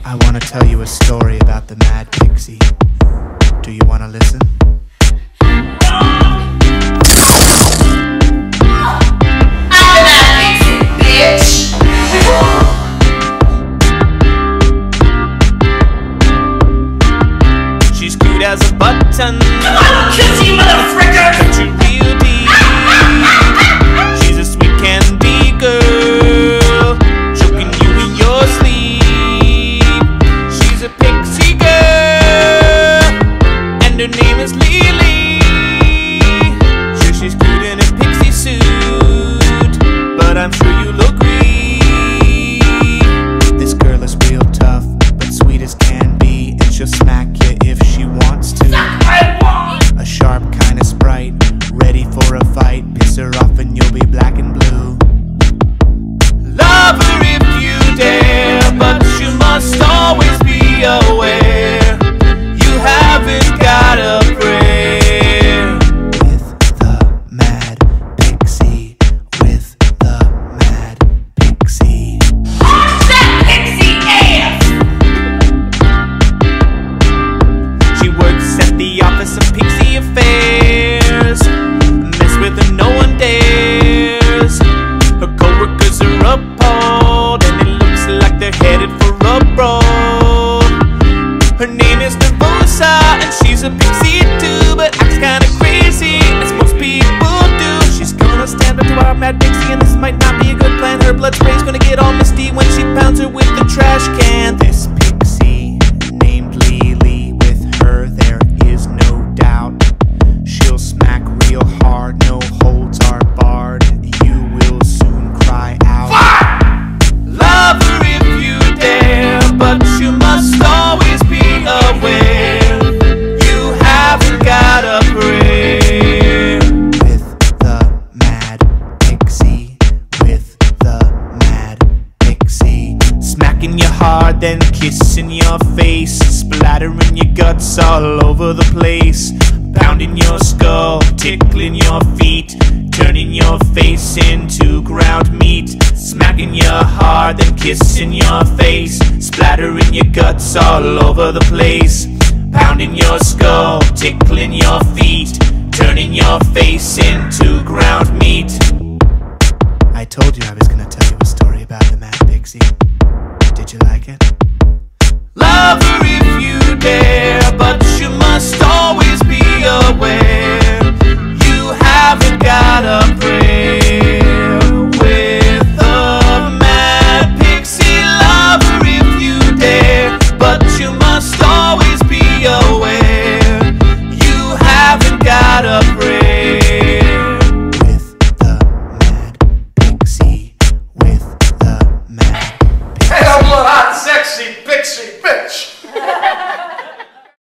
I want to tell you a story about the Mad Pixie. Do you want to listen? She's cute as a button. Come on, I'll kiss you, motherfucker! Cut you real deep. She's a sweet candy girl, choking you in your sleep. She's a pixie girl, and her name is Lily. Sure, she's cute in a pixie suit, but I'm sure you'll agree. This girl is real tough, but sweet as can be, and she'll smack you if she wants to. A sharp kind of sprite, ready for a fight. Piss her off and you'll be black and blue. Love her if you dare, but you must always be aware you haven't got a prayer. With the Mad Pixie, with the Mad Pixie. Watch that pixie ass! She works at the office of Pixie Affairs. Mess with her, no one dares. Her co-workers are appalled, and it looks like they're headed for a brawl. Her name is Nervosa, and she's a pixie too, but acts kinda crazy, as most people do. She's gonna stand up to our Mad Pixie, and this might not be a good plan. Her blood spray's gonna get all misty when she pounds her with the trash can. This pixie, named Lily, with her there is no doubt. She'll smack real hard, no holds are barred. You will soon cry out. Love her if you dare, but you must always be aware you haven't got a prayer. With the Mad Pixie, with the Mad Pixie. Smacking you hard, then kissing your face, splattering your guts all over the place, pounding your skull, tickling your feet, turning your face into ground meat. Smacking you hard, then kissing your face, splattering your guts all over the place, pounding your skull, tickling your feet, turning your face into ground meat. I told you I was gonna tell you a story about the Mad Pixie. Did you like it?